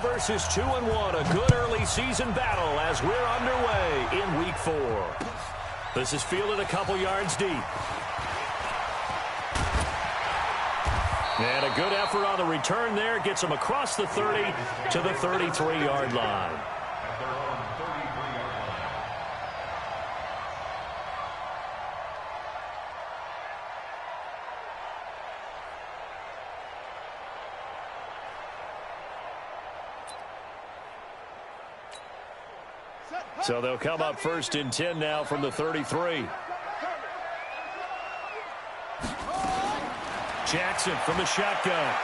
versus 2-1. A good early season battle as we're underway in Week 4. This is fielded a couple yards deep. And a good effort on the return there. Gets him across the 30 to the 33-yard line. So they'll come up 1st and 10 now from the 33. Jackson from the shotgun.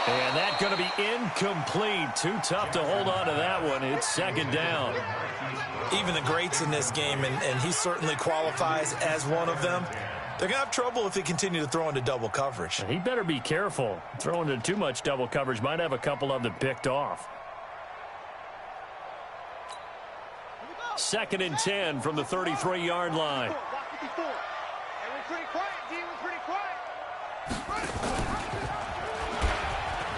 And that's going to be incomplete. Too tough to hold on to that one. It's 2nd down. Even the greats in this game, and he certainly qualifies as one of them, they're going to have trouble if they continue to throw into double coverage. He better be careful. Throwing into too much double coverage might have a couple of them picked off. 2nd and 10 from the 33-yard line.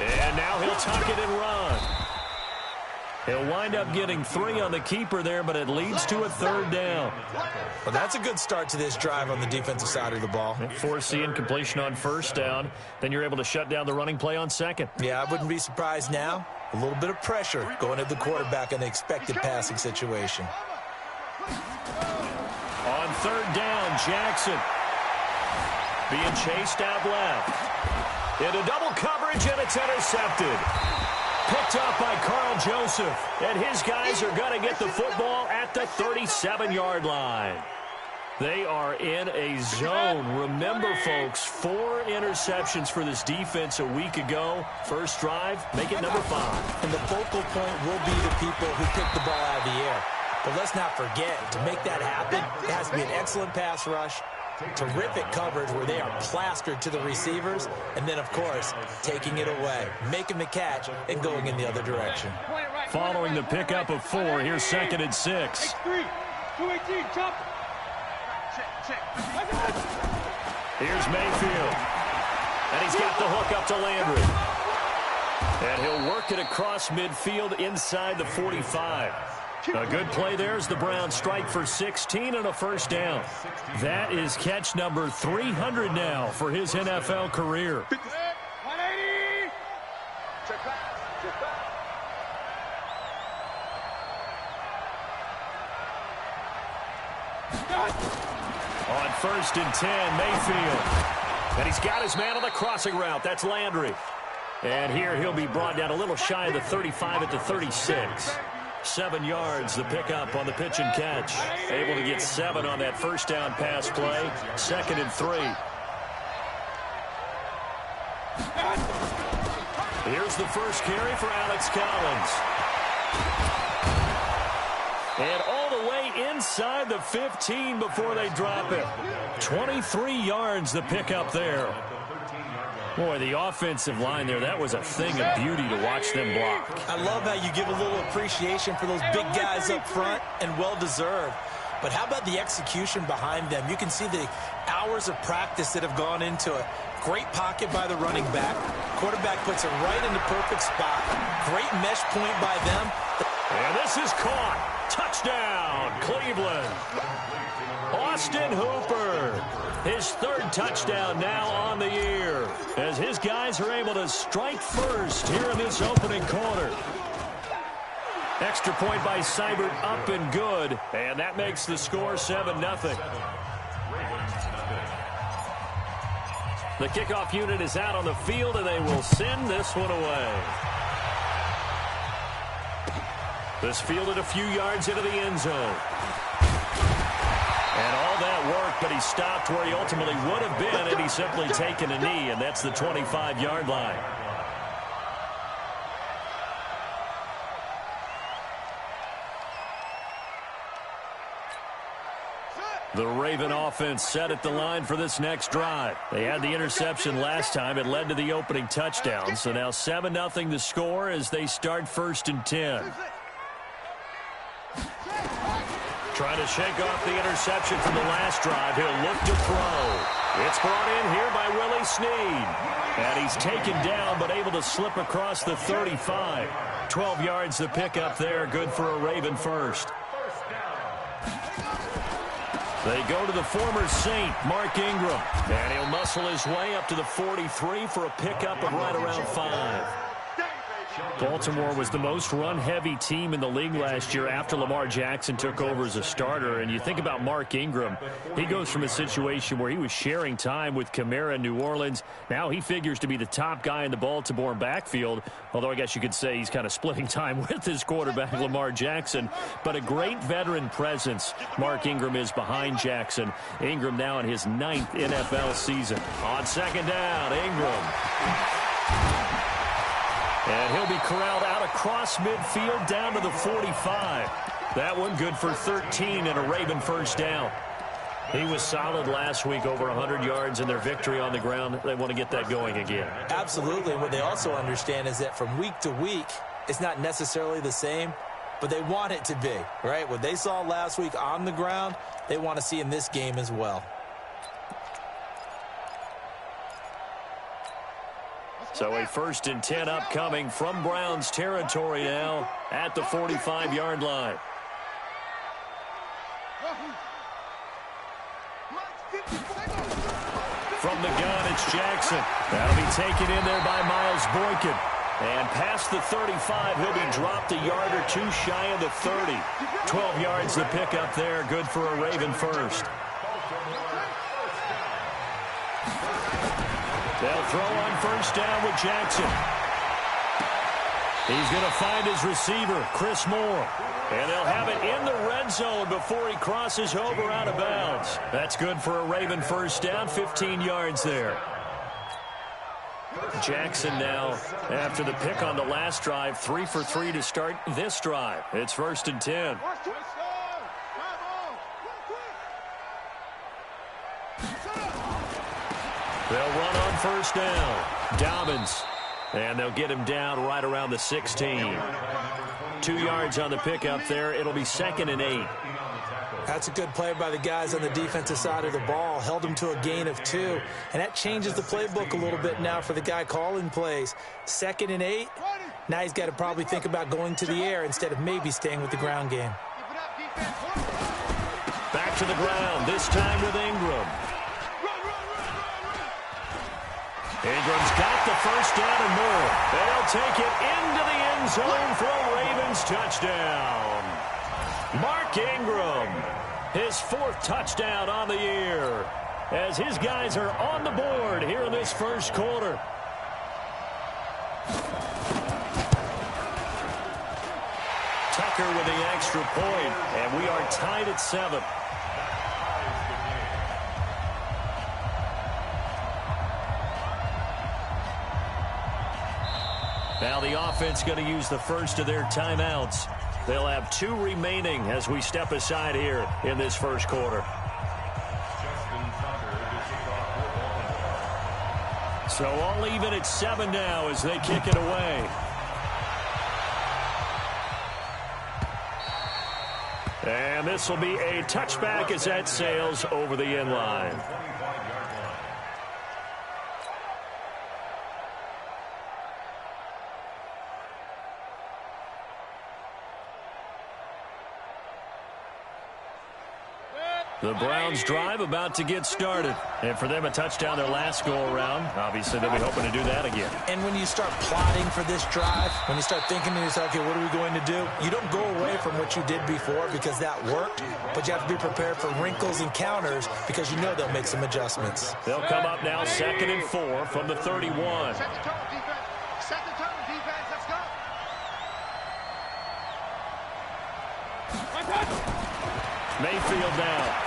And now he'll tuck it and run. He'll wind up getting 3 on the keeper there, but it leads to a 3rd down. Well, that's a good start to this drive on the defensive side of the ball. Forcing completion on 1st down. Then you're able to shut down the running play on 2nd. Yeah, I wouldn't be surprised now. A little bit of pressure going at the quarterback in the expected passing situation. On 3rd down, Jackson being chased out left. Into double coverage, and it's intercepted. Picked up by Carl Joseph. And his guys are going to get the football at the 37-yard line. They are in a zone. Remember, folks, 4 interceptions for this defense a week ago. First drive, make it number 5. And the focal point will be the people who pick the ball out of the air. But let's not forget, to make that happen, it has to be an excellent pass rush, terrific coverage where they are plastered to the receivers, and then, of course, taking it away, making the catch, and going in the other direction. Following the pickup of 4, here's 2nd and 6. Here's Mayfield. And he's got the hook up to Landry. And he'll work it across midfield inside the 45. A good play there as the Browns strike for 16 and a 1st down. That is catch number 300 now for his NFL career. On 1st and 10, Mayfield. And he's got his man on the crossing route. That's Landry. And here he'll be brought down a little shy of the 35 at the 36. 7 yards, the pickup on the pitch and catch. Able to get 7 on that 1st down pass play. 2nd and 3. Here's the first carry for Alex Collins. And all the way inside the 15 before they drop it. 23 yards, the pickup there. Boy, the offensive line there, that was a thing of beauty to watch them block. I love how you give a little appreciation for those big guys up front, and well-deserved. But how about the execution behind them? You can see the hours of practice that have gone into it. Great pocket by the running back. Quarterback puts it right in the perfect spot. Great mesh point by them. And this is caught. Touchdown, Cleveland. Austin Hooper. His 3rd touchdown now on the year as his guys are able to strike first here in this opening quarter. Extra point by Seibert up and good, and that makes the score 7-0. The kickoff unit is out on the field, and they will send this one away. This fielded a few yards into the end zone. And all that work, but he stopped where he ultimately would have been had he simply taken a knee, and that's the 25-yard line. The Raven offense set at the line for this next drive. They had the interception last time. It led to the opening touchdown. So now 7-0 the score as they start 1st and 10. Trying to shake off the interception from the last drive. He'll look to throw. It's brought in here by Willie Snead. And he's taken down but able to slip across the 35. 12 yards to pick up there. Good for a Raven first. They go to the former Saint, Mark Ingram. And he'll muscle his way up to the 43 for a pickup of right around 5. Baltimore was the most run-heavy team in the league last year after Lamar Jackson took over as a starter. And you think about Mark Ingram, he goes from a situation where he was sharing time with Kamara in New Orleans. Now he figures to be the top guy in the Baltimore backfield, although I guess you could say he's kind of splitting time with his quarterback, Lamar Jackson. But a great veteran presence Mark Ingram is behind Jackson. Ingram now in his 9th NFL season. On second down, Ingram. And he'll be corralled out across midfield down to the 45. That one good for 13 and a Raven first down. He was solid last week, over 100 yards in their victory on the ground. They want to get that going again. Absolutely. What they also understand is that from week to week, it's not necessarily the same, but they want it to be, right? What they saw last week on the ground, they want to see in this game as well. So a 1st and 10 upcoming from Browns territory now at the 45-yard line. From the gun, it's Jackson. That'll be taken in there by Miles Boykin. And past the 35, he'll be dropped a yard or two shy of the 30. 12 yards to pick up there. Good for a Raven first. They'll throw on first down with Jackson. He's going to find his receiver, Chris Moore. And they'll have it in the red zone before he crosses over out of bounds. That's good for a Raven first down, 15 yards there. Jackson now, after the pick on the last drive, 3 for 3 to start this drive. It's 1st and 10. They'll run on first down. Dobbins. And they'll get him down right around the 16. 2 yards on the pickup there. It'll be 2nd and 8. That's a good play by the guys on the defensive side of the ball. Held him to a gain of 2. And that changes the playbook a little bit now for the guy calling plays. 2nd and 8. Now he's got to probably think about going to the air instead of maybe staying with the ground game. Back to the ground, this time with Ingram. Ingram's got the first down and more. They'll take it into the end zone for a Ravens touchdown. Mark Ingram, his 4th touchdown on the year, as his guys are on the board here in this first quarter. Tucker with the extra point, and we are tied at 7. Now the offense going to use the first of their timeouts. They'll have 2 remaining as we step aside here in this first quarter. So all even at 7 now as they kick it away. And this will be a touchback as that sails over the end line. The Browns drive about to get started. And for them, a touchdown their last go-around. Obviously, they'll be hoping to do that again. And when you start plotting for this drive, when you start thinking to yourself, okay, what are we going to do? You don't go away from what you did before because that worked, but you have to be prepared for wrinkles and counters because you know they'll make some adjustments. They'll come up now 2nd and 4 from the 31. Set the tone, defense. Set the tone, defense. Let's go. Mayfield now.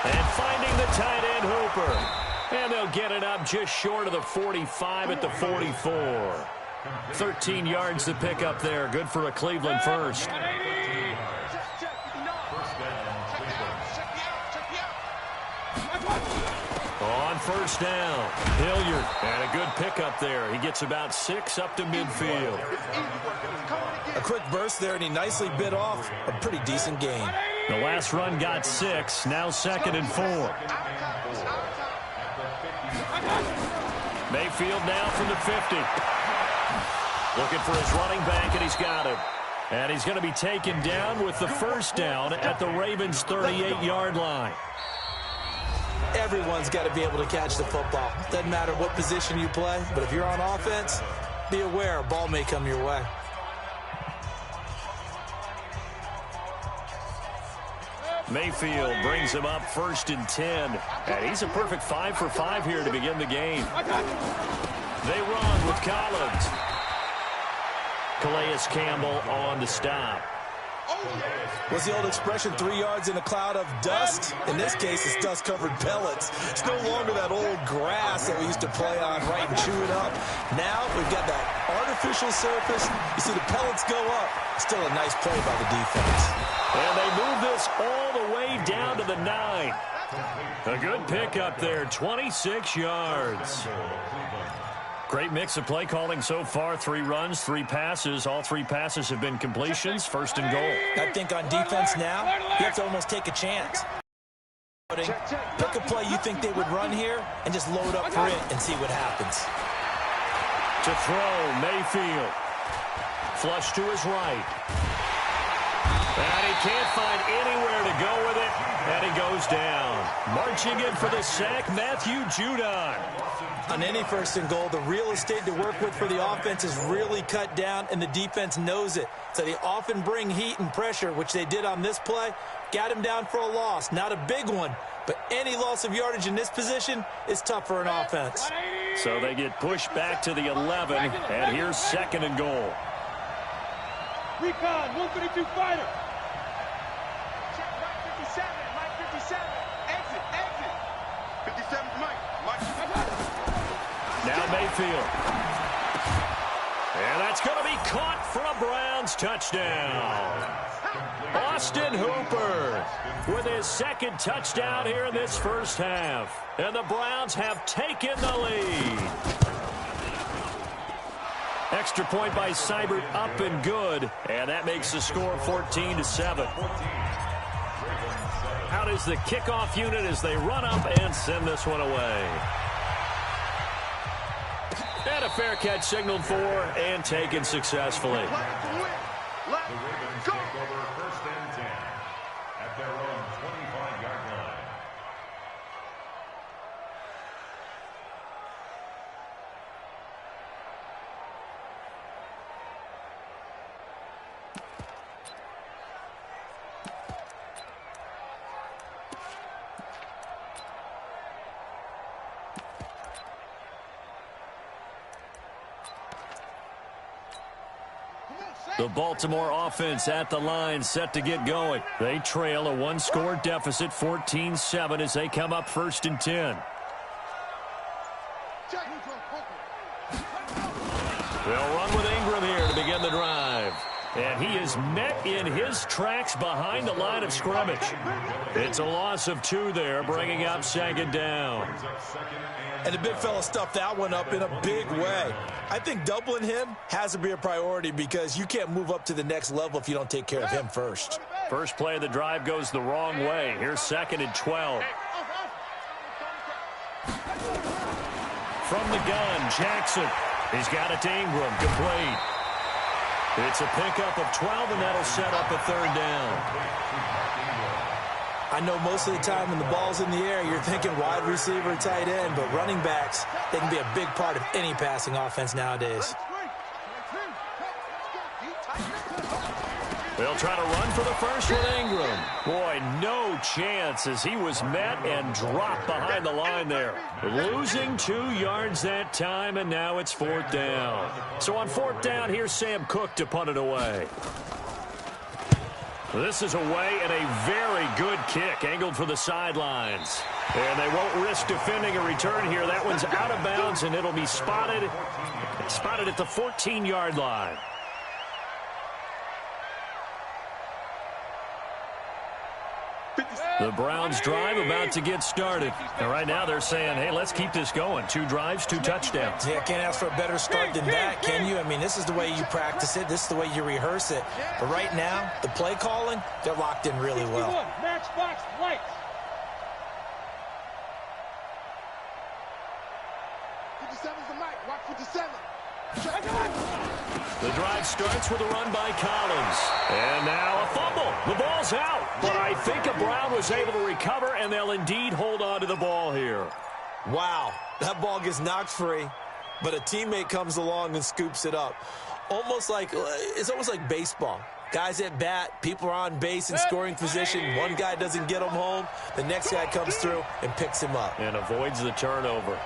And finding the tight end Hooper. And they'll get it up just short of the 45 at the 44. 13 yards to pick up there. Good for a Cleveland first. On first down, Hilliard. And a good pickup there. He gets about 6 up to midfield. A quick burst there, and he nicely bit off a pretty decent gain. The last run got 6. Now 2nd and 4. Mayfield now from the 50. Looking for his running back, and he's got him. And he's going to be taken down with the first down at the Ravens' 38-yard line. Everyone's got to be able to catch the football. Doesn't matter what position you play, but if you're on offense, be aware a ball may come your way. Mayfield brings him up 1st and 10. And he's a perfect 5 for 5 here to begin the game. They run with Collins. Calais Campbell on the stop. What's the old expression, 3 yards in a cloud of dust? In this case, it's dust-covered pellets. It's no longer that old grass that we used to play on, right, and chew it up. Now we've got that artificial surface. You see the pellets go up. Still a nice play by the defense. And they move this all the way down to the 9. A good pick up there, 26 yards. Great mix of play calling so far. 3 runs, 3 passes. All 3 passes have been completions. 1st and goal. I think on defense now, you have to almost take a chance. Pick a play you think they would run here and just load up for it and see what happens. To throw, Mayfield. Flush to his right. And he can't find anywhere to go with it. And he goes down. Marching in for the sack, Matthew Judon. On any 1st and goal, the real estate to work with for the offense is really cut down, and the defense knows it. So they often bring heat and pressure, which they did on this play. Got him down for a loss. Not a big one, but any loss of yardage in this position is tough for an offense. So they get pushed back to the 11, and here's 2nd and goal. Recon, 132 fighter. Check right 57, Mike 57. Exit, exit. 57's Mike. Now Mayfield. And that's going to be caught for a Browns touchdown. Austin Hooper with his 2nd touchdown here in this first half. And the Browns have taken the lead. Extra point by Seibert, up and good. And that makes the score 14-7. Out is the kickoff unit as they run up and send this one away. And a fair catch signaled for and taken successfully. The Ravens take over 1st and 10 at their own 25-yard line. The Baltimore offense at the line, set to get going. They trail a 1-score deficit, 14-7, as they come up 1st and 10. They'll run with Ingram here to begin the drive. And he is met in his tracks behind the line of scrimmage. It's a loss of 2 there, bringing up 2nd down. And the big fella stuffed that one up in a big way. I think doubling him has to be a priority because you can't move up to the next level if you don't take care of him first. First play of the drive goes the wrong way. Here's 2nd and 12. From the gun, Jackson. He's got it to Ingram, complete. It's a pickup of 12, and that'll set up a 3rd down. I know most of the time when the ball's in the air, you're thinking wide receiver, tight end, but running backs, they can be a big part of any passing offense nowadays. They'll try to run for the first with Ingram. Boy, no chance as he was met and dropped behind the line there. Losing 2 yards that time, and now it's 4th down. So on 4th down, here's Sam Cook to punt it away. This is away and a very good kick, angled for the sidelines. And they won't risk defending a return here. That one's out of bounds, and it'll be spotted at the 14-yard line. The Browns drive about to get started. And right now they're saying, hey, let's keep this going. 2 drives, 2 touchdowns. Yeah, can't ask for a better start than that, can you? I mean, this is the way you practice it. This is the way you rehearse it. But right now, the play calling, they're locked in really well. Matchbox lights. 57's the mic. Watch 57. The drive starts with a run by Collins. And now a fumble. The ball's out. But I think a Brown was able to recover, and they'll indeed hold on to the ball here. Wow, that ball gets knocked free, but a teammate comes along and scoops it up. It's almost like baseball. Guys at bat, people are on base in scoring position. One guy doesn't get him home. The next guy comes through and picks him up. And avoids the turnover.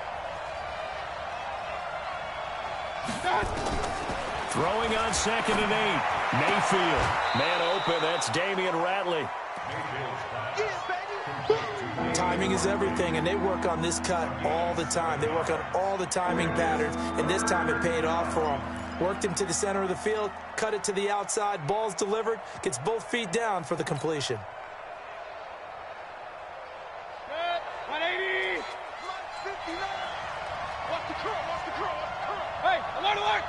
Throwing on 2nd and 8. Mayfield. Man open. That's Damian Ratley. Timing is everything, and they work on this cut all the time. They work on all the timing patterns, and this time it paid off for them. Worked him to the center of the field, cut it to the outside, ball's delivered, gets both feet down for the completion. 180. 59. Watch the curl. Hey, alert.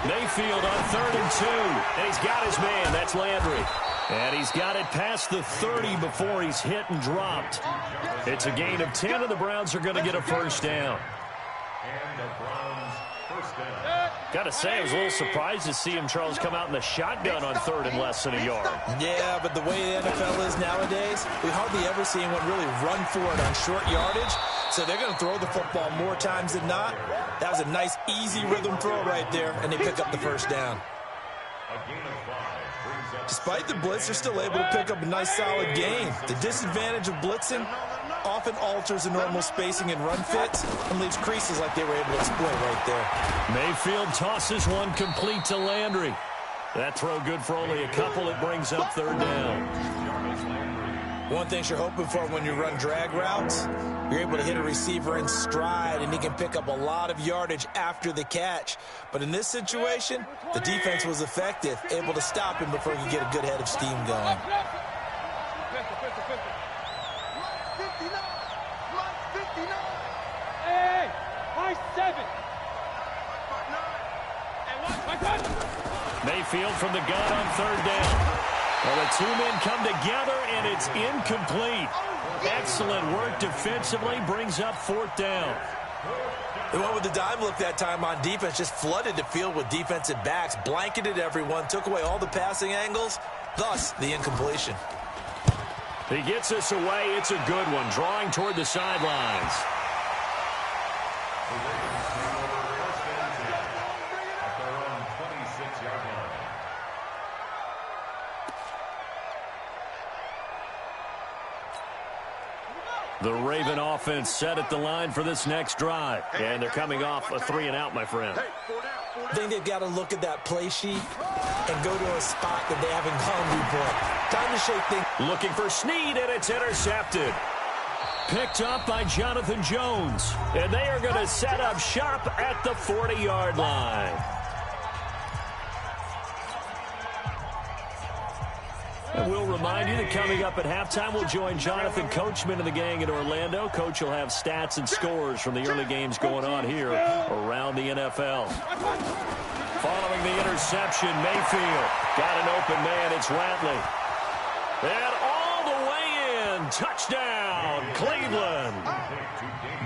Mayfield on 3rd and 2. And he's got his man. That's Landry. And he's got it past the 30 before he's hit and dropped. It's a gain of 10, and the Browns are going to get a first down. Got to say, I was a little surprised to see him, Charles, come out in the shotgun on 3rd and less than a yard. Yeah, but the way the NFL is nowadays, we hardly ever see anyone really run for it on short yardage. So they're going to throw the football more times than not. That was a nice, easy rhythm throw right there, and they pick up the first down. Despite the blitz, they're still able to pick up a nice, solid gain. The disadvantage of blitzing often alters the normal spacing and run fits and leaves creases like they were able to exploit right there. Mayfield tosses one complete to Landry. That throw good for only a couple. It brings up 3rd down. One thing you're hoping for when you run drag routes, you're able to hit a receiver in stride, and he can pick up a lot of yardage after the catch. But in this situation, the defense was effective, able to stop him before he could get a good head of steam going. Hey, high 7. Mayfield from the gun on 3rd down. Well, the 2 men come together, and it's incomplete. Excellent work defensively, brings up 4th down. They went with the dime look that time on defense, just flooded the field with defensive backs, blanketed everyone, took away all the passing angles, thus the incompletion. He gets us away. It's a good one, drawing toward the sidelines. The Raven offense set at the line for this next drive. And they're coming off a 3-and-out, my friend. I think they've got to look at that play sheet and go to a spot that they haven't gone before. Time to shake things. Looking for Snead, and it's intercepted. Picked up by Jonathan Jones. And they are going to set up shop at the 40-yard line. And we'll remind you that coming up at halftime, we'll join Jonathan Coachman and the gang in Orlando. Coach will have stats and scores from the early games going on here around the NFL. Following the interception, Mayfield got an open man. It's Ratley. And all the way in. Touchdown, Cleveland.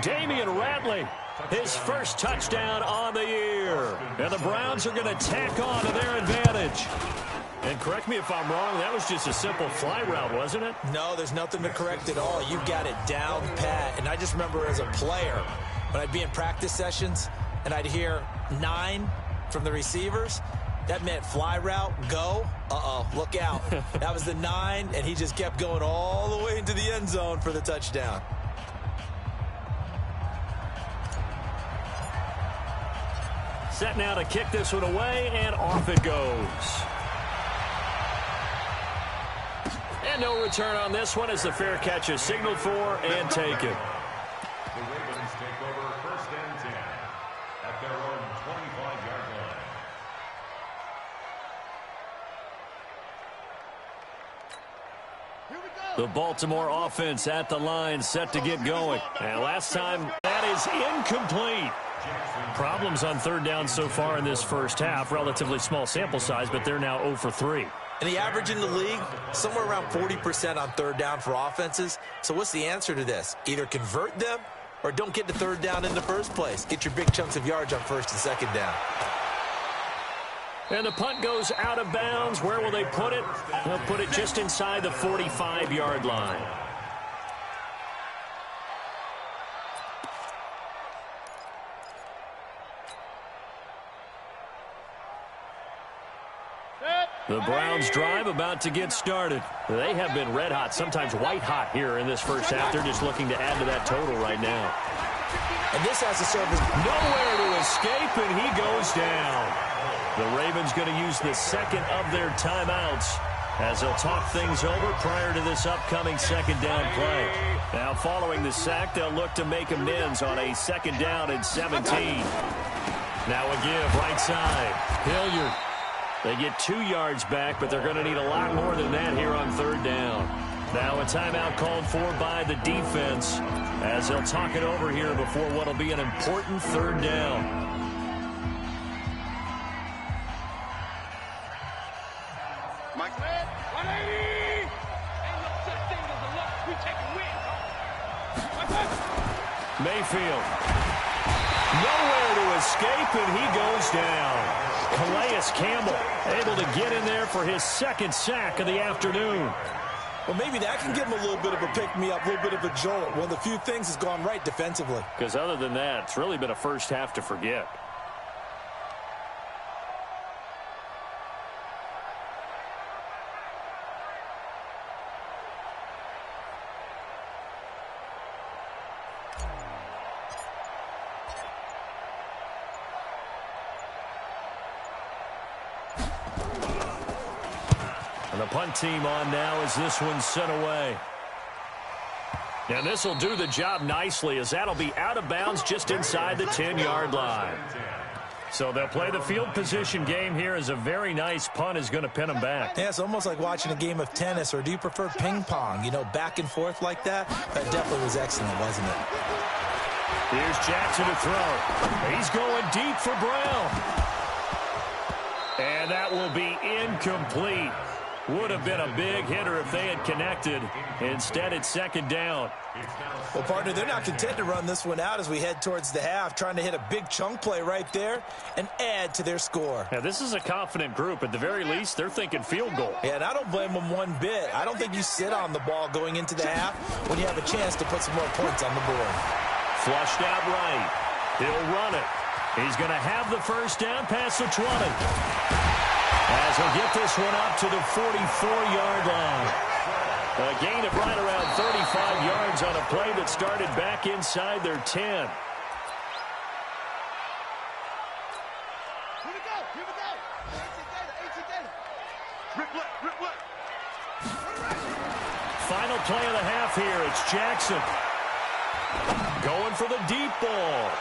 Damian Ratley, his first touchdown on the year. And the Browns are going to tack on to their advantage. And correct me if I'm wrong, that was just a simple fly route, wasn't it? No, there's nothing to correct at all. You've got it down pat. And I just remember as a player, when I'd be in practice sessions and I'd hear 9 from the receivers, that meant fly route, go. Look out. That was the 9, and he just kept going all the way into the end zone for the touchdown. Set now to kick this one away, and off it goes. And no return on this one as the fair catch is signaled for and taken. The Ravens take over 1st and 10 at their own 25-yard line. The Baltimore offense at the line, set to get going. And last time, that is incomplete. Problems on third down so far in this first half. Relatively small sample size, but they're now 0 for 3. And the average in the league, somewhere around 40% on third down for offenses. So what's the answer to this? Either convert them or don't get to third down in the first place. Get your big chunks of yards on first and second down. And the punt goes out of bounds. Where will they put it? They'll put it just inside the 45-yard line. The Browns drive about to get started. They have been red hot, sometimes white hot here in this first half. They're just looking to add to that total right now. And this has to serve as nowhere to escape, and he goes down. The Ravens going to use the second of their timeouts as they'll talk things over prior to this upcoming second down play. Now following the sack, they'll look to make amends on a second down and 17. Now a give right side. Hilliard. They get 2 yards back, but they're going to need a lot more than that here on third down. Now a timeout called for by the defense as they'll talk it over here before what will be an important third down. Mike, 180! Ain't no such thing as a loss. We taking wins. Mayfield. Nowhere to escape, and he goes down. Calais Campbell able to get in there for his second sack of the afternoon. Well, maybe that can give him a little bit of a pick-me-up, a little bit of a jolt. One of the few things has gone right defensively. Because other than that, it's really been a first half to forget. And the punt team on now as this one's sent away. And this will do the job nicely as that'll be out of bounds just inside the 10-yard line. So they'll play the field position game here as a very nice punt is going to pin them back. Yeah, it's almost like watching a game of tennis, or do you prefer ping pong? You know, back and forth like that? That definitely was excellent, wasn't it? Here's Jackson to throw. He's going deep for Brown. And that will be incomplete. Would have been a big hitter if they had connected. Instead, it's second down. Well, partner, they're not content to run this one out as we head towards the half, trying to hit a big chunk play right there and add to their score. Now, this is a confident group. At the very least, they're thinking field goal. Yeah, and I don't blame them one bit. I don't think you sit on the ball going into the half when you have a chance to put some more points on the board. Flushed out right. He'll run it. He's going to have the first down past the 20. As he'll get this one up to the 44-yard line. A gain of right around 35 yards on a play that started back inside their 10. Here we go. Here we go. 18 data. Rip left. Final play of the half here. It's Jackson. Going for the deep ball.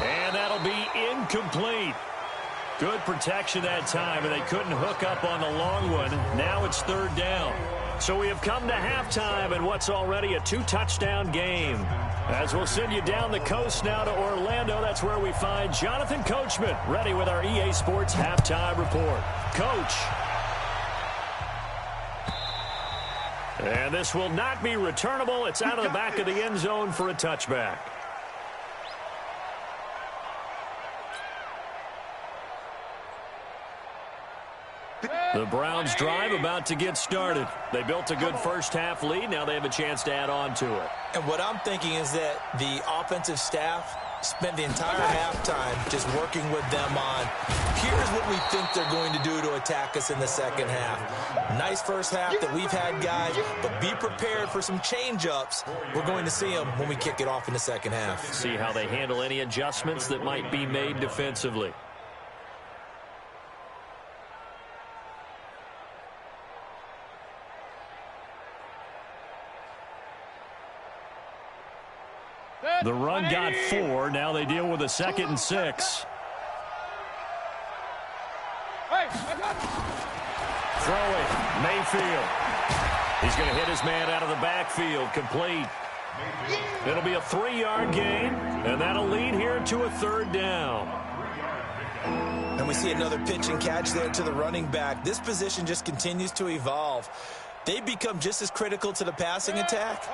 And that'll be incomplete. Good protection that time, and they couldn't hook up on the long one. Now it's third down. So we have come to halftime in what's already a 2-touchdown game. As we'll send you down the coast now to Orlando, that's where we find Jonathan Coachman, ready with our EA Sports Halftime Report. Coach. And this will not be returnable. It's out of the back of the end zone for a touchback. The Browns drive about to get started. They built a good first-half lead. Now they have a chance to add on to it. And what I'm thinking is that the offensive staff spent the entire halftime just working with them on, here's what we think they're going to do to attack us in the second half. Nice first half that we've had, guys, but be prepared for some change-ups. We're going to see them when we kick it off in the second half. See how they handle any adjustments that might be made defensively. The run got 4. Now they deal with a 2nd and 6. Throwing. Mayfield. He's going to hit his man out of the backfield, complete. It'll be a 3-yard gain, and that'll lead here to a 3rd down. And we see another pitch and catch there to the running back. This position just continues to evolve. They've become just as critical to the passing attack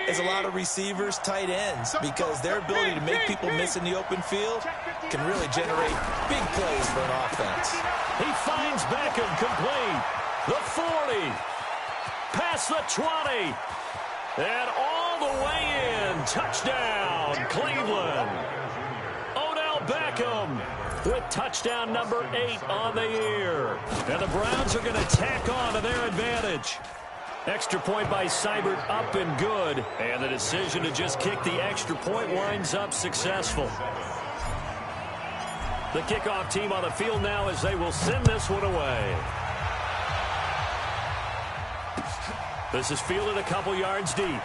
as a lot of receivers, tight ends, because their ability to make people miss in the open field can really generate big plays for an offense. He finds Beckham, complete. The 40, past the 20, and all the way in. Touchdown, Cleveland. Odell Beckham with touchdown number 8 on the year. And the Browns are going to tack on to their advantage. Extra point by Seibert, up and good. And the decision to just kick the extra point winds up successful. The kickoff team on the field now as they will send this one away. This is fielded a couple yards deep.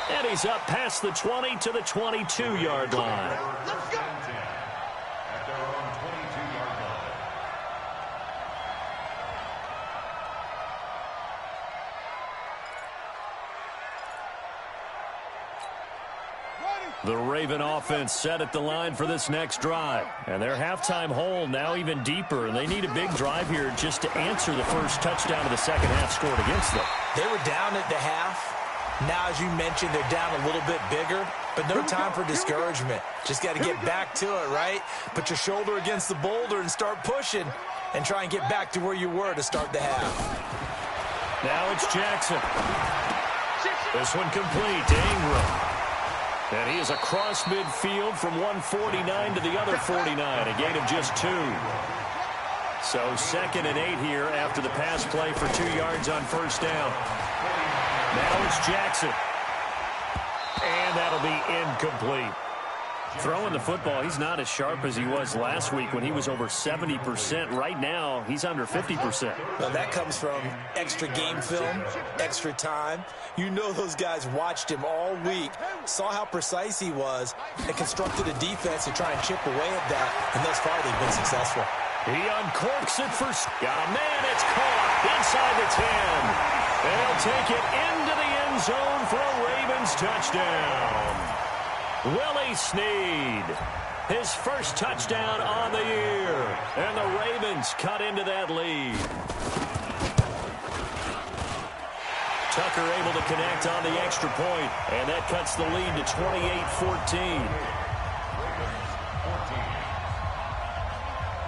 And he's up past the 20 to the 22-yard line. Let's go. At their own 22-yard line. The Raven offense set at the line for this next drive. And their halftime hole now even deeper. And they need a big drive here just to answer the first touchdown of the second half scored against them. They were down at the half. Now, as you mentioned, they're down a little bit bigger, but no time for discouragement. Just got to get back to it, right? Put your shoulder against the boulder and start pushing and try and get back to where you were to start the half. Now it's Jackson. This one complete to Ingram. And he is across midfield from 149 to the other 49, a gain of just 2. So 2nd and 8 here after the pass play for 2 yards on first down. Now it's Jackson. And that'll be incomplete. Throwing the football, he's not as sharp as he was last week when he was over 70%. Right now, he's under 50%. Well, that comes from extra game film, extra time. You know those guys watched him all week, saw how precise he was, and constructed a defense to try and chip away at that, and thus far they've been successful. He uncorks it for... Got a man, it's caught inside the 10. They'll take it into the end zone for a Ravens touchdown. Willie Snead, his first touchdown on the year. And the Ravens cut into that lead. Tucker able to connect on the extra point, and that cuts the lead to 28-14.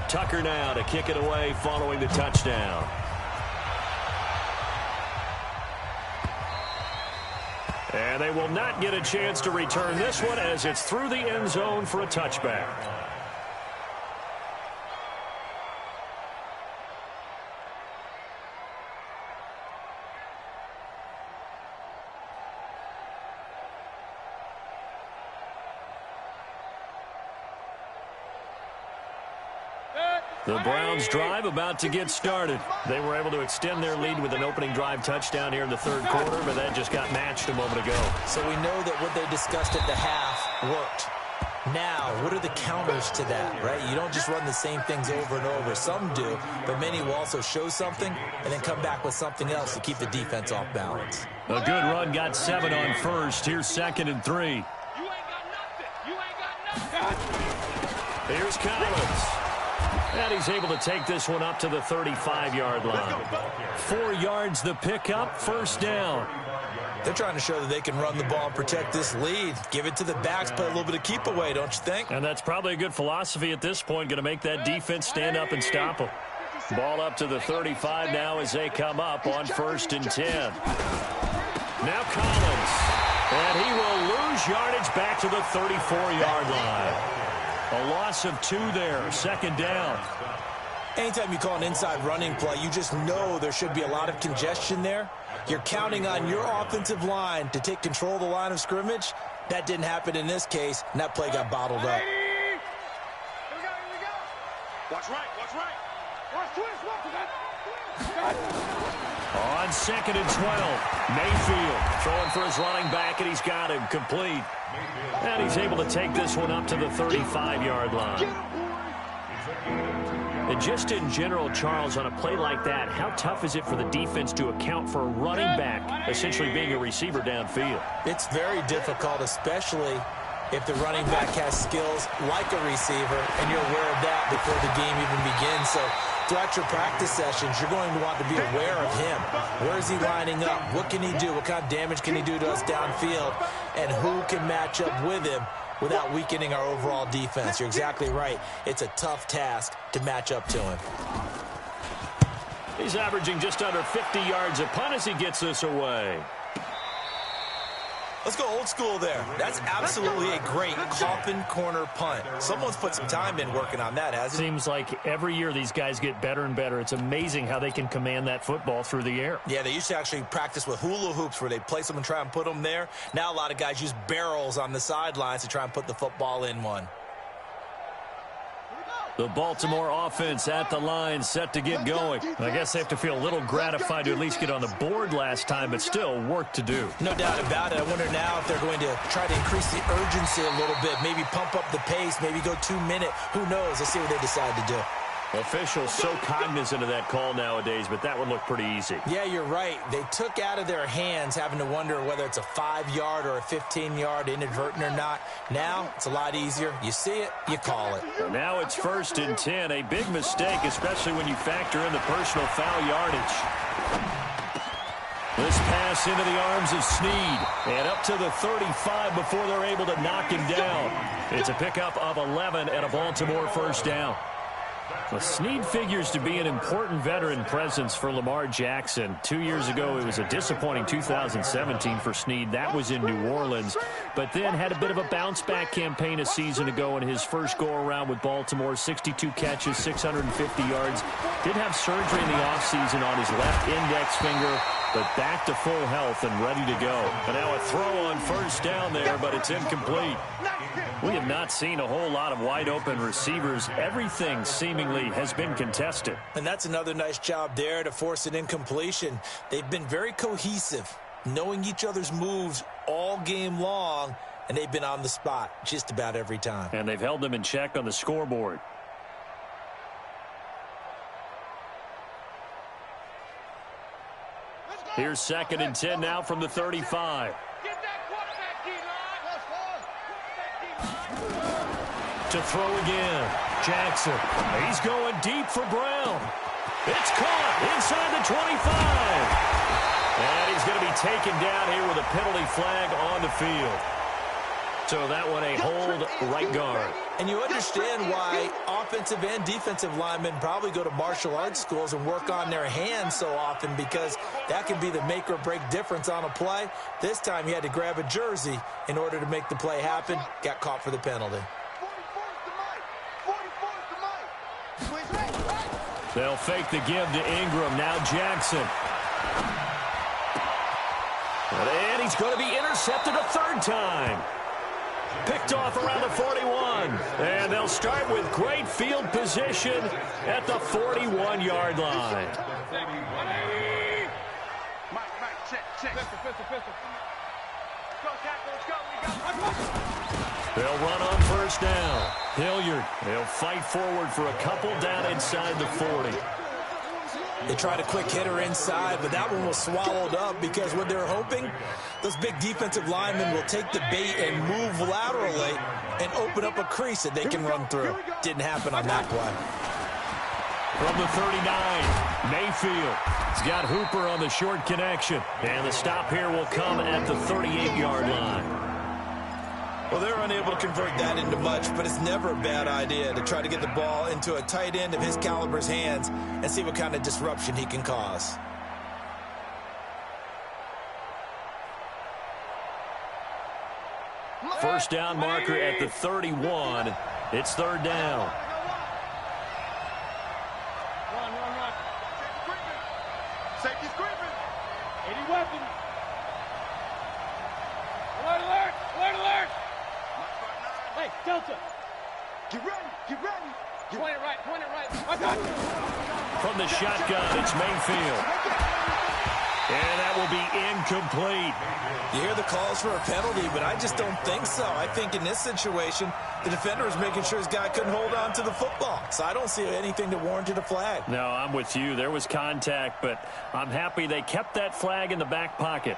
Tucker now to kick it away following the touchdown. And they will not get a chance to return this one as it's through the end zone for a touchback. The Browns drive about to get started. They were able to extend their lead with an opening drive touchdown here in the third quarter, but that just got matched a moment ago. So we know that what they discussed at the half worked. Now, what are the counters to that, right? You don't just run the same things over and over. Some do, but many will also show something and then come back with something else to keep the defense off balance. A good run got 7 on first. Here's 2nd and 3. You ain't got nothing. You ain't got nothing. Here's Collins. And he's able to take this one up to the 35-yard line. 4 yards the pickup, first down. They're trying to show that they can run the ball and protect this lead. Give it to the backs, play a little bit of keep away, don't you think? And that's probably a good philosophy at this point, going to make that defense stand up and stop them. Ball up to the 35 now as they come up on 1st and 10. Now Collins. And he will lose yardage back to the 34-yard line. A loss of 2 there, 2nd down. Anytime you call an inside running play, you just know there should be a lot of congestion there. You're counting on your offensive line to take control of the line of scrimmage. That didn't happen in this case, and that play got bottled up. Here we go. Watch right. Watch twist. On 2nd and 12, Mayfield throwing for his running back, and he's got him complete. And he's able to take this one up to the 35-yard line. And just in general, Charles, on a play like that, how tough is it for the defense to account for a running back essentially being a receiver downfield? It's very difficult, especially if the running back has skills like a receiver, and you're aware of that before the game even begins. So throughout your practice sessions, you're going to want to be aware of him. Where is he lining up? What can he do? What kind of damage can he do to us downfield? And who can match up with him without weakening our overall defense? You're exactly right. It's a tough task to match up to him. He's averaging just under 50 yards a punt as he gets this away. Let's go old school there. That's absolutely a great coffin corner punt. Someone's put some time in working on that, hasn't it? Seems like every year these guys get better and better. It's amazing how they can command that football through the air. Yeah, they used to actually practice with hula hoops where they place them and try and put them there. Now a lot of guys use barrels on the sidelines to try and put the football in one. The Baltimore offense at the line, set to get going. I guess they have to feel a little gratified to at least get on the board last time, but still work to do. No doubt about it. I wonder now if they're going to try to increase the urgency a little bit, maybe pump up the pace, maybe go 2 minute. Who knows? Let's see what they decide to do. Officials so cognizant of that call nowadays, but that would look pretty easy. Yeah, you're right. They took out of their hands having to wonder whether it's a 5-yard or a 15-yard inadvertent or not. Now, it's a lot easier. You see it, you call it. Now it's 1st and 10. A big mistake, especially when you factor in the personal foul yardage. This pass into the arms of Snead. And up to the 35 before they're able to knock him down. It's a pickup of 11 and a Baltimore first down. Well, Snead figures to be an important veteran presence for Lamar Jackson. 2 years ago, it was a disappointing 2017 for Snead. That was in New Orleans. But then had a bit of a bounce-back campaign a season ago in his first go-around with Baltimore. 62 catches, 650 yards. Did have surgery in the offseason on his left index finger, but back to full health and ready to go. And now a throw on first down there, but it's incomplete. We have not seen a whole lot of wide-open receivers. Everything seemingly has been contested. And that's another nice job there to force an incompletion. They've been very cohesive, knowing each other's moves all game long, and they've been on the spot just about every time. And they've held them in check on the scoreboard. Here's 2nd and 10 now from the 35. To throw again. Jackson. He's going deep for Brown. It's caught inside the 25. And he's going to be taken down here with a penalty flag on the field. So that one a hold right guard. And you understand why offensive and defensive linemen probably go to martial arts schools and work on their hands so often, because that can be the make or break difference on a play. This time he had to grab a jersey in order to make the play happen. Got caught for the penalty. They'll fake the give to Ingram. Now Jackson. And he's going to be intercepted a 3rd time. Picked off around the 41. And they'll start with great field position at the 41-yard line. They'll run on first down. Hilliard, they'll fight forward for a couple down inside the 40. They tried a quick hitter inside, but that one was swallowed up because what they're hoping, those big defensive linemen will take the bait and move laterally and open up a crease that they can run through. Didn't happen on that play. From the 39, Mayfield. He's got Hooper on the short connection. And the stop here will come at the 38-yard line. Well, they're unable to convert that into much, but it's never a bad idea to try to get the ball into a tight end of his caliber's hands and see what kind of disruption he can cause. First down marker at the 31. It's 3rd down. Run. Safety's creeping. 80 weapons. Alert. Hey, Delta. Get ready. Point it right. From the shotgun, it's Mayfield. And that will be incomplete. You hear the calls for a penalty, but I just don't think so. I think in this situation, the defender was making sure his guy couldn't hold on to the football. So I don't see anything that warranted a flag. No, I'm with you. There was contact, but I'm happy they kept that flag in the back pocket.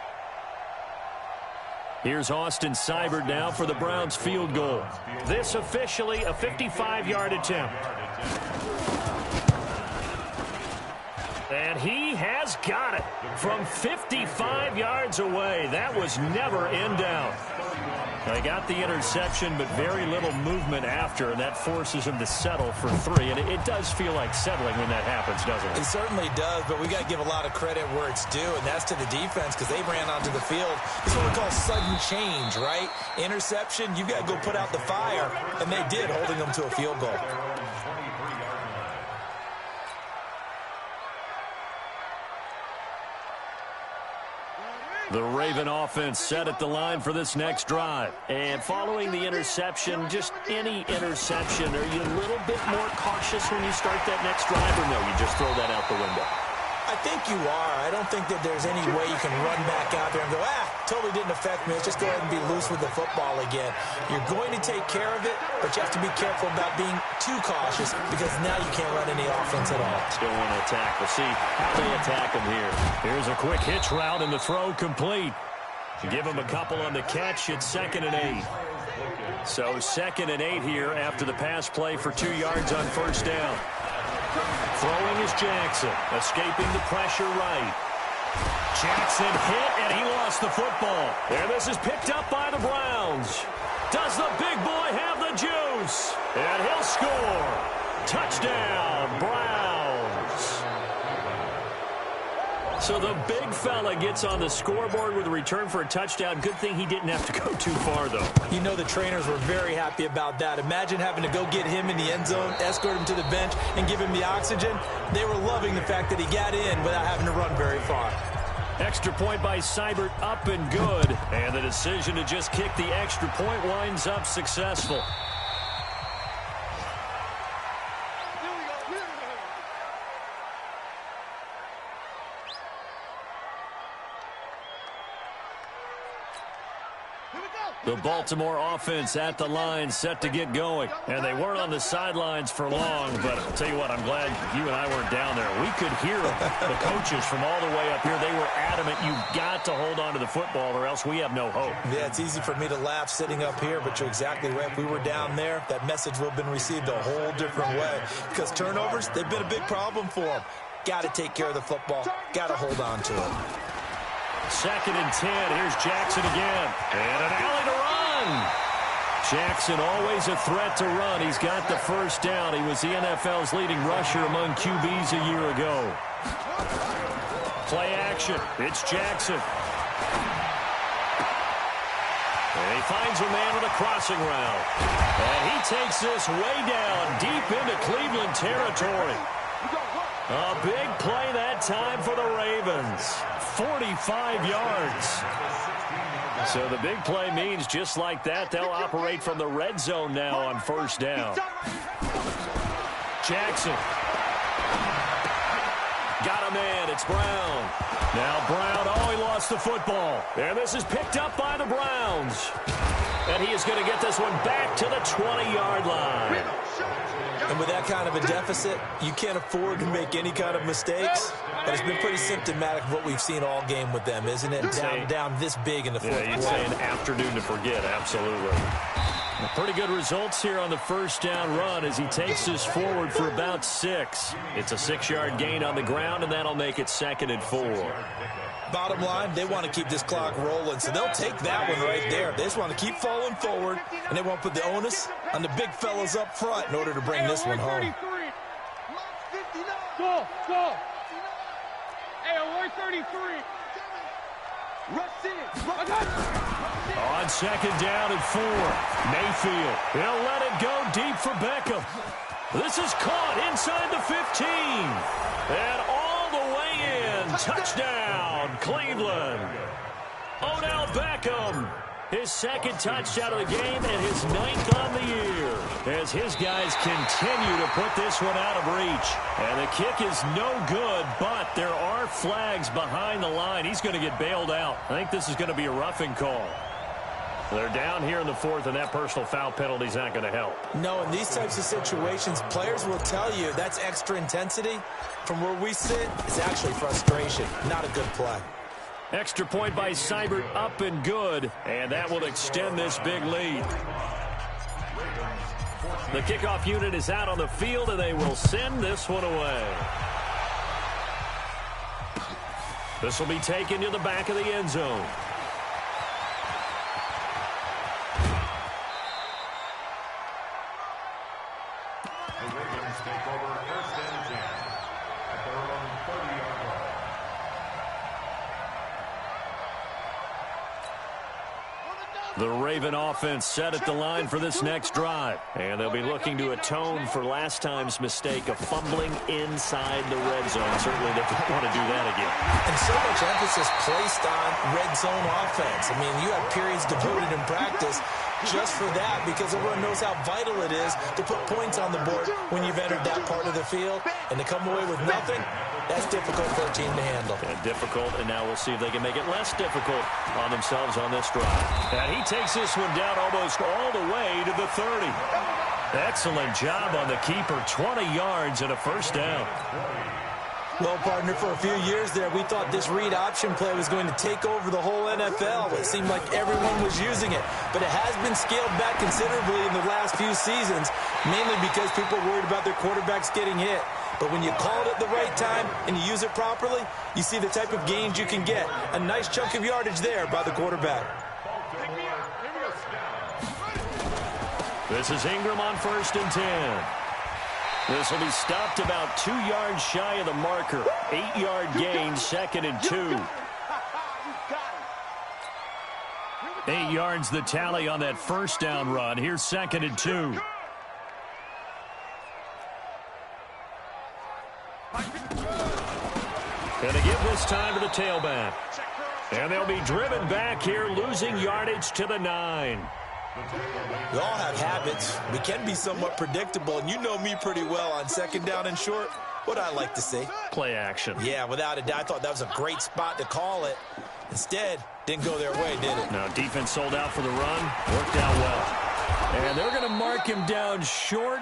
Here's Austin Seibert now for the Browns field goal. This officially a 55-yard attempt. And he has got it from 55 yards away. That was never in doubt. They got the interception, but very little movement after, and that forces him to settle for 3. And it does feel like settling when that happens, doesn't it? It certainly does, but we got to give a lot of credit where it's due, and that's to the defense because they ran onto the field. It's what we call sudden change, right? Interception, you've got to go put out the fire, and they did, holding them to a field goal. The Raven offense set at the line for this next drive. And following the interception, just any interception, are you a little bit more cautious when you start that next drive, or no, you just throw that out the window? I think you are. I don't think that there's any way you can run back out there and go, totally didn't affect me. Let's just go ahead and be loose with the football again. You're going to take care of it, but you have to be careful about being too cautious because now you can't run any offense at all. Still want to attack. We'll see how they attack him here. Here's a quick hitch route and the throw complete. Give him a couple on the catch. It's 2nd and 8. So 2nd and 8 here after the pass play for 2 yards on first down. Throwing is Jackson, escaping the pressure right. Jackson hit, and he lost the football. And this is picked up by the Browns. Does the big boy have the juice? And he'll score. Touchdown, Browns. So the big fella gets on the scoreboard with a return for a touchdown. Good thing he didn't have to go too far, though. You know the trainers were very happy about that. Imagine having to go get him in the end zone, escort him to the bench, and give him the oxygen. They were loving the fact that he got in without having to run very far. Extra point by Seibert, up and good. And the decision to just kick the extra point winds up successful. The Baltimore offense at the line, set to get going. And they weren't on the sidelines for long, but I'll tell you what, I'm glad you and I weren't down there. We could hear the coaches from all the way up here. They were adamant, you've got to hold on to the football or else we have no hope. Yeah, it's easy for me to laugh sitting up here, but you're exactly right. If we were down there, that message would have been received a whole different way. Because turnovers, they've been a big problem for them. Got to take care of the football. Got to hold on to it. 2nd and 10. Here's Jackson again. And an alley to run. Jackson always a threat to run. He's got the first down. He was the NFL's leading rusher among QBs a year ago. Play action. It's Jackson. And he finds a man with a crossing route. And he takes this way down deep into Cleveland territory. A big play that time for the Ravens. 45 yards. So the big play means just like that, they'll operate from the red zone now on first down. Jackson. Got a man. It's Brown. Now Brown, he lost the football. And this is picked up by the Browns. And he is going to get this one back to the 20-yard line. And with that kind of a deficit, you can't afford to make any kind of mistakes. But it's been pretty symptomatic of what we've seen all game with them, isn't it? Down this big in the fourth quarter. Yeah, you'd say an afternoon to forget, absolutely. Pretty good results here on the first down run as he takes this forward for about 6. It's a 6-yard gain on the ground, and that'll make it 2nd and 4. Bottom line, they want to keep this clock rolling, so they'll take that one right there. They just want to keep falling forward, and they won't put the onus on the big fellas up front in order to bring this one home. Go. Hey, alert 33. Rush in. On 2nd down and 4. Mayfield. He'll let it go deep for Beckham. This is caught inside the 15. And all the way in. Touchdown, Cleveland. Odell Beckham. His 2nd touchdown of the game and his 9th on the year. as his guys continue to put this one out of reach. And the kick is no good, but there are flags behind the line. He's going to get bailed out. I think this is going to be a roughing call. They're down here in the fourth, and that personal foul penalty is not going to help. No, in these types of situations, players will tell you that's extra intensity. From where we sit, it's actually frustration, not a good play. Extra point by Seibert, up and good, and that will extend this big lead. The kickoff unit is out on the field, and they will send this one away. This will be taken to the back of the end zone. The Ravens take over first and 10 at their own 30-yard line. The Raven offense set at the line for this next drive. And they'll be looking to atone for last time's mistake of fumbling inside the red zone. Certainly they don't want to do that again. And so much emphasis placed on red zone offense. I mean, you have periods devoted in practice just for that, because everyone knows how vital it is to put points on the board when you've entered that part of the field. And to come away with nothing, that's difficult for a team to handle. And difficult, and now we'll see if they can make it less difficult on themselves on this drive. And he takes this one down almost all the way to the 30. Excellent job on the keeper. 20 yards and a first down. Well, partner, for a few years there, we thought this read option play was going to take over the whole NFL. It seemed like everyone was using it. But it has been scaled back considerably in the last few seasons, mainly because people are worried about their quarterbacks getting hit. But when you call it at the right time and you use it properly, you see the type of gains you can get. A nice chunk of yardage there by the quarterback. This is Ingram on first and 10. This will be stopped about 2 yards shy of the marker. 8-yard gain, second and 2. 8 yards the tally on that first down run. Here's second and 2. Going to give this time to the tailback. And they'll be driven back here, losing yardage to the 9. We all have habits. We can be somewhat predictable, and you know me pretty well on second down and short. What I like to see. Play action. Yeah, without a doubt. I thought that was a great spot to call it. Instead, didn't go their way, did it? No, defense sold out for the run. Worked out well. And they're going to mark him down short,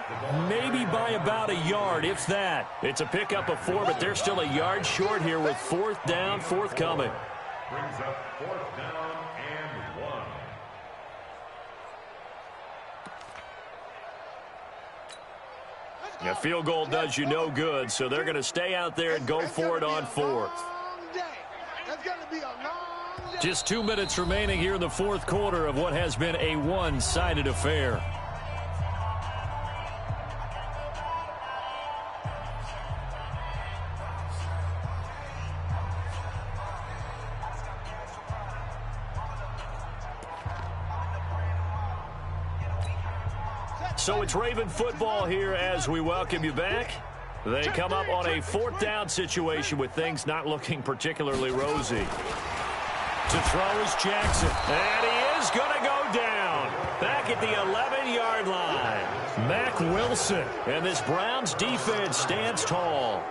maybe by about a yard, if that. It's a pickup of 4, but they're still a yard short here with fourth down, forthcoming. Brings up fourth down and 1. A field goal does you no good, so they're going to stay out there and go for it on fourth. Just 2 minutes remaining here in the fourth quarter of what has been a one-sided affair. So it's Raven football here as we welcome you back. They come up on a fourth down situation with things not looking particularly rosy. To throw is Jackson. And he is going to go down. Back at the 11-yard line. Mack Wilson. And this Browns defense stands tall.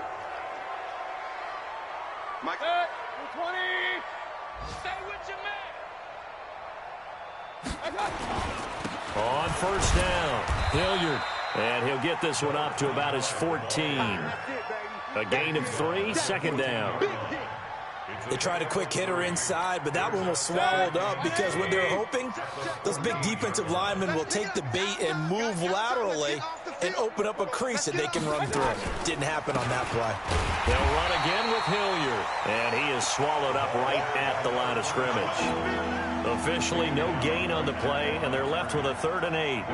Mike. 20. Stay with your man. On first down, Hilliard. And he'll get this one up to about his 14. A gain of 3, second down. They tried a quick hitter inside, but that one was swallowed up because what they're hoping, those big defensive linemen will take the bait and move laterally and open up a crease that they can run through. Didn't happen on that play. They'll run again with Hilliard, and he is swallowed up right at the line of scrimmage. Officially no gain on the play, and they're left with a 3rd and 8.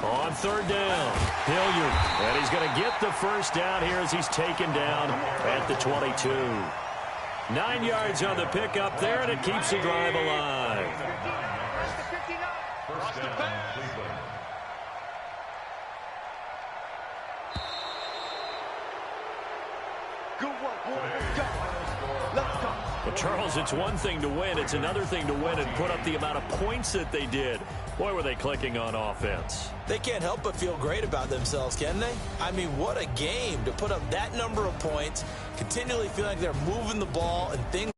On 3rd down, Hilliard, and he's going to get the first down here as he's taken down at the 22. 9 yards on the pickup there, and it keeps the drive alive. Good work, boy. Let's go. Let's go. Well, Charles, it's one thing to win. It's another thing to win and put up the amount of points that they did. Boy, were they clicking on offense. They can't help but feel great about themselves, can they? I mean, what a game to put up that number of points, continually feeling like they're moving the ball and things